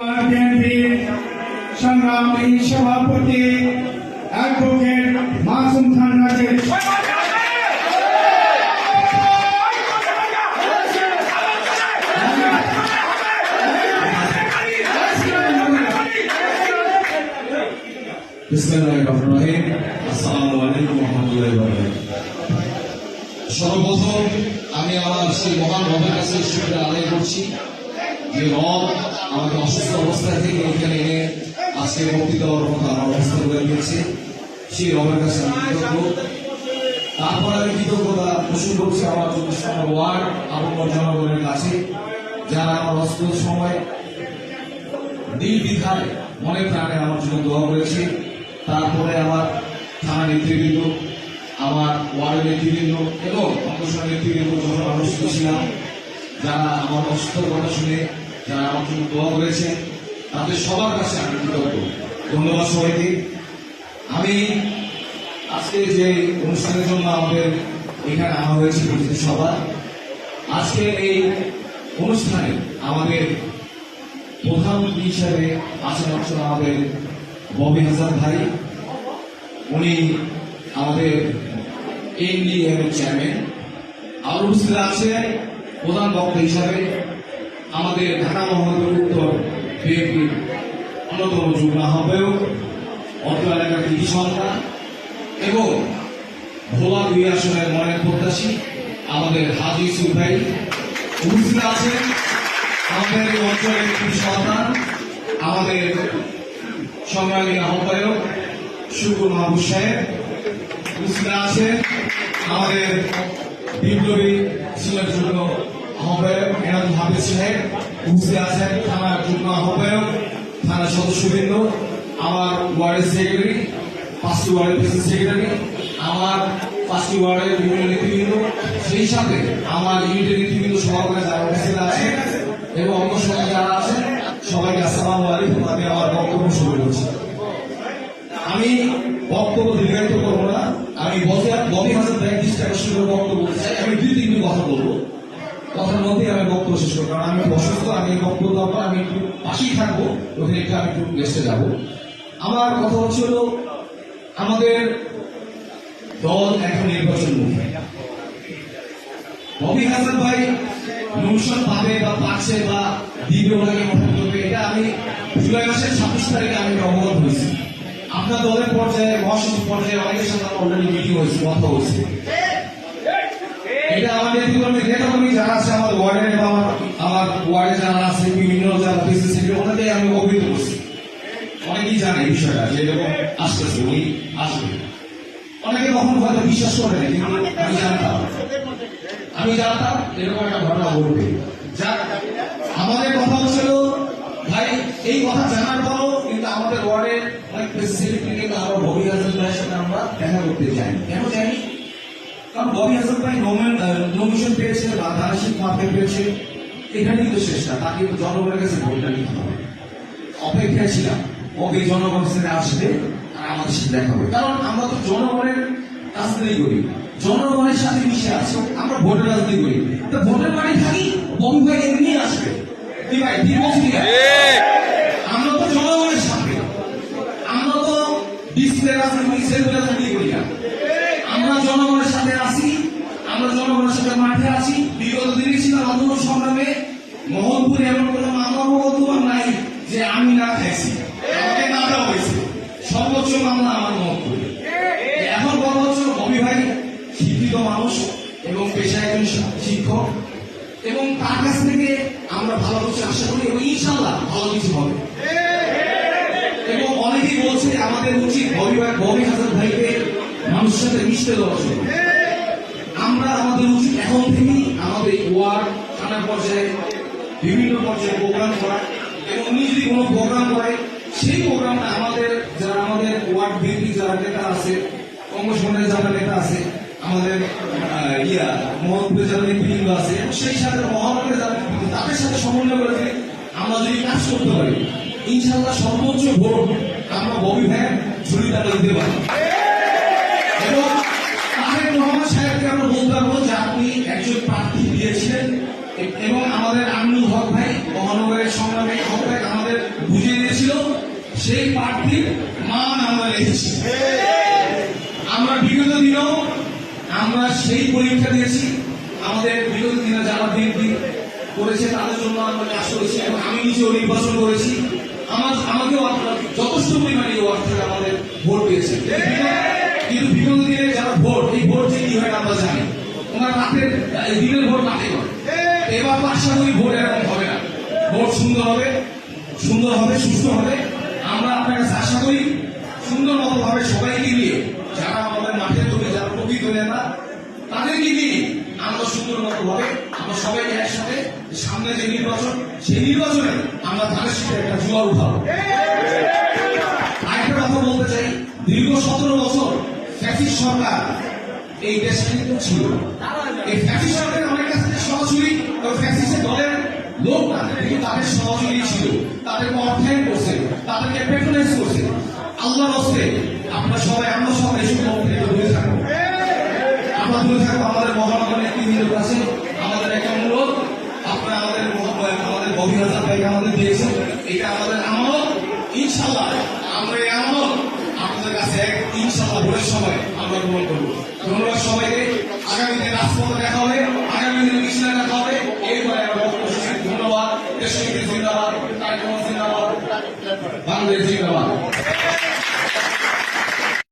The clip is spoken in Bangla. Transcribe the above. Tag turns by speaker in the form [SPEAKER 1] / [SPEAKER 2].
[SPEAKER 1] বিএনপির সংগ্রামী সভাপতি অ্যাডভোকেট মাসুম খান রাজের
[SPEAKER 2] বিসমিল্লাহিররহমানিররহিম। আসসালামু আলাইকুম ওয়া রাহমাতুল্লাহি ওয়া বারাকাতুহু। সর্বপ্রথম আমি আমার সেই মহান রবের কাছে শুকরিয়া আদায় করছি যে রব আমাকে অসুস্থ অবস্থা থেকে এখানে এনে আজকে মুক্তি দেওয়ার মতো আমার অবস্থা করে দিয়েছে। সেই রবের কাছে আমি কৃতজ্ঞ। তারপর আমি কৃতজ্ঞতা পোষণ করছি আমার 24 নম্বর ওয়ার্ড আপন জনগণের কাছে, যারা আমার অসুস্থ সময় নির্দ্বিধায় মনে প্রাণে আমার জন্য দোয়া করেছে। তারপরে আমার থানা নেতৃবৃন্দ, আমার ওয়ার্ডের নেতৃবৃন্দ এবং অঙ্গসভার নেতৃবৃন্দ যখন অনুষ্ঠিত ছিলাম, যারা আমার অসুস্থতার কথা শুনে যারা আমার জন্য দোয়া করেছে, তাদের সবার কাছে আমি কৃতজ্ঞ। ধন্যবাদ সবাইকে। আমি আজকে যে অনুষ্ঠানের জন্য আমাদের এখানে আনা হয়েছে প্রতিনিধি সভা, আজকে এই অনুষ্ঠানে আমাদের প্রধান অতিথি হিসাবে আছেন আমাদের ববি হাসান ভাই। উনি আমাদের এনডিএম এর চেয়ারম্যান। আর উপস্থিত আছেন প্রধান বক্তা হিসাবে আমাদের ঢাকা মহানগর উত্তর বিএনপির অন্যতম যুগ্ম আহ্বায়ক, অত্র এলাকার কৃতি সন্তান এবং ভোলা 2 আসনের মনের প্রত্যাশী আমাদের হাজি ইউসুফ ভাই। উপস্থিত আছেন আমাদের এই অঞ্চলের কৃতি সন্তান আমাদের সংগ্রামী আহ্বায়ক শুকুর মাহবুব সাহেব। উপস্থিত আছেন আমাদের বিপ্লবী সিলেট যুগ্ম আহ্বায়ক এনামুল হাফিজ সাহেব। উপস্থিত আছেন থানার যুগ্ম আহ্বায়ক, থানার সদস্যবৃন্দ, আমার ওয়ার্ডের সেক্রেটারি, 5টি ওয়ার্ডের প্রেসিডেন্ট সেক্রেটারি, আমার 5টি ওয়ার্ডের বিভিন্ন নেতৃবৃন্দ, সেই সাথে আমার ইউনিটের নেতৃবৃন্দ সভাপতি যারা উপস্থিত আছেন এবং অন্য সঙ্গে যারা আছেন, সবাইকে আসসালামু আলাইকুম। আমি আমার বক্তব্য শুরু করছি। আমি বক্তব্য দীর্ঘায়িত করবো না। আমি ববি হাসান ভাই দৃষ্টি বক্তব্য বলতে চাই। আমি 2-3 কথা বলবো, কথার মধ্যে আমি বক্তব্য শেষ করবো। কারণ আমি অসুস্থ, আমি বক্তব্য দেওয়ার পর আমি একটু পাশেই থাকবো, ওখানে একটু আমি একটু রেস্টে যাবো। আমার কথা হচ্ছিল, আমাদের দল এখন নির্বাচনমুখী। ববি হাসান ভাই নমিশন পাবে বা পাচ্ছে বা দিবে, ওনাকে মনে করবে, এটা আমি জুলাই মাসের 26 তারিখে আমি অবগত হয়েছি। আপনার দলের পর্যায়ে, মহাসচিব পর্যায়ে অনেকের সাথে অলরেডি মিটিং হয়েছে, কথা হয়েছে। এটা আমাদের নেতাকর্মী যারা আছে আমার ওয়ার্ডে এবং আমার ওয়ার্ডে যারা আছে, বিভিন্ন যারা বিজনেস সেক্টর, ওনাকে আমি অবহিত করছি। অনেকেই জানে বিষয়টা যে এরকম আসতেছে, উনি আসবে। অনেকে কখনো হয়তো বিশ্বাস করে না, কিন্তু আমি জানতাম এরকম একটা ঘটনা ঘটবে। যাক, আমাদের কথা হচ্ছিল ভাই, এই কথা জানার পরও কিন্তু আমাদের ওয়ার্ডের অনেক প্রেসিডেন্ট কিন্তু আমরা ববি হাসান ভাইয়ের সাথে আমরা দেখা করতে যাই। কেন যাইনি? কারণ ববি হাসান ভাই নমিশন পেয়েছে বা ধারাশিক মাপে পেয়েছে, এখানে কিন্তু শেষ না। তাকে জনগণের কাছে ভোটটা নিতে হবে। অপেক্ষায় ছিলাম কবে জনগণ সাথে আসবে আর আমাদের সাথে দেখা হবে। কারণ আমরা তো জনগণের রাজনীতি করি, জনগণের সাথে মিশে আছি, আমরা ভোটের রাজনীতি করি। তো ভোটের বাড়ি থাকি, ববি ভাই এমনি আসবে। আমরা তো জনগণের সাথে, আমরা তো ডিসপ্লে রাজনীতি করি না। আমরা জনগণের সাথে আছি, আমরা জনগণের সাথে মাঠে আছি। বিগত দিনে ছিলাম আন্দোলন সংগ্রামে, মোহনপুরে এমন কোন মামলা বক্তব্য নাই যে আমি না খাইছি, আমাকে না দেওয়া হয়েছে। সর্বোচ্চ মামলা আমার মোহনপুরে। এখন বলা হচ্ছে ববি ভাই শিক্ষিত মানুষ এবং পেশায় একজন শিক্ষক, এবং তার কাছ থেকে আমরা ভালো কিছু আশা করি এবং ইনশাল্লাহ ভালো কিছু হবে। এবং অনেকেই বলছে আমাদের উচিত ববি হাসান ভাইকে মানুষের সাথে মিশতে দেওয়া জন্য। আমরা আমাদের উচিত এখন থেকেই আমাদের ওয়ার্ড, থানা পর্যায়ে, বিভিন্ন পর্যায়ে প্রোগ্রাম করা, এবং উনি যদি কোনো প্রোগ্রাম করে, সেই প্রোগ্রামটা আমাদের যারা আমাদের ওয়ার্ড বিএনপি যারা নেতা আছে, কংগ্রেসের যারা নেতা আছে, আমাদের মোহাম্মদপুরে যারা নেতৃবৃন্দ আছে, সেই সাথে মহানগরের যারা তাদের সাথে সমন্বয় করে আমরা যদি কাজ করতে পারি, ইনশাল্লাহ সর্বোচ্চ ভোট আমরা ববি ভাই ঝুড়িটা দিতে পারি। এবং তাহের রহমান সাহেবকে আমরা বলতে পারবো যে আপনি একজন প্রার্থী দিয়েছিলেন, এবং আমাদের আমিনুল হক ভাই মহানগরের সংগ্রামী আহ্বায়ক, আমাদের সেই প্রার্থীর মান আমরা রেখেছি। আমরা বিগত দিনেও আমরা সেই পরীক্ষা দিয়েছি। আমাদের বিগত দিনে যারা বিএনপি করেছে তাদের জন্য আমরা কাজ করেছি এবং আমি নিজেও নির্বাচন করেছি। আমাকেও আপনারা যথেষ্ট পরিমাণে এই ওয়ার্ড থেকে আমাদের ভোট দিয়েছে। কিন্তু বিগত দিনে যারা ভোট, এই ভোট যে কি হয় আমরা জানি। ওনার রাতের দিনের ভোট রাতে করে। এবার তো আশা করি ভোট এরকম হবে না। ভোট সুন্দর হবে, সুস্থ হবে। আমরা আপনার কাছে আশা করি সুন্দর মতো ভাবে সবাইকে নিয়ে, যারা আমাদের মাঠের তৈরি, যারা প্রকৃত নেতা, তাদেরকে নিয়ে আমরা সুন্দর মতো ভাবে আমরা সবাইকে একসাথে সামনে যে নির্বাচন, সেই নির্বাচনে আমরা ধানের সাথে একটা জোয়ার উঠাবো। আরেকটা কথা বলতে চাই, দীর্ঘ 17 বছর ফ্যাসিস্ট সরকার এই দেশে কিন্তু ছিল। এই ফ্যাসিস্ট সরকারের অনেক কাছে সরাসরি ফ্যাসিস্টের দলের লোক না, কিন্তু তাদের সহযোগী ছিল, তাদেরকে অর্থায়ন করছে, তাদেরকে প্যাট্রোনাইজ করছে। আল্লাহর হস্তে আমরা সবাই এসব লোক থেকে দূরে থাকবো। আমরা দূরে থাকবো। আমাদের মহানগর নেতৃবৃন্দের কাছে আমাদের একটা অনুরোধ, আপনারা আমাদের ববি হাসান ভাইকে আমাদের দিয়েছেন, এটা আমাদের আমানত। ইনশাল্লাহ আমরা এই আমানত আপনাদের কাছে ইনশাল্লাহ ভোটের সময় আমরা গ্রহণ করবো। ধন্যবাদ সবাইকে। আগামী দিনে রাজপথে দেখা হবে, আগামী দিনে মিছিলে দেখা হবে। এরপরে আমরা ধন্যবাদ। দেশ জিন্দাবাদ, তারেক রহমান জিন্দাবাদ, বাংলাদেশ জিন্দাবাদ।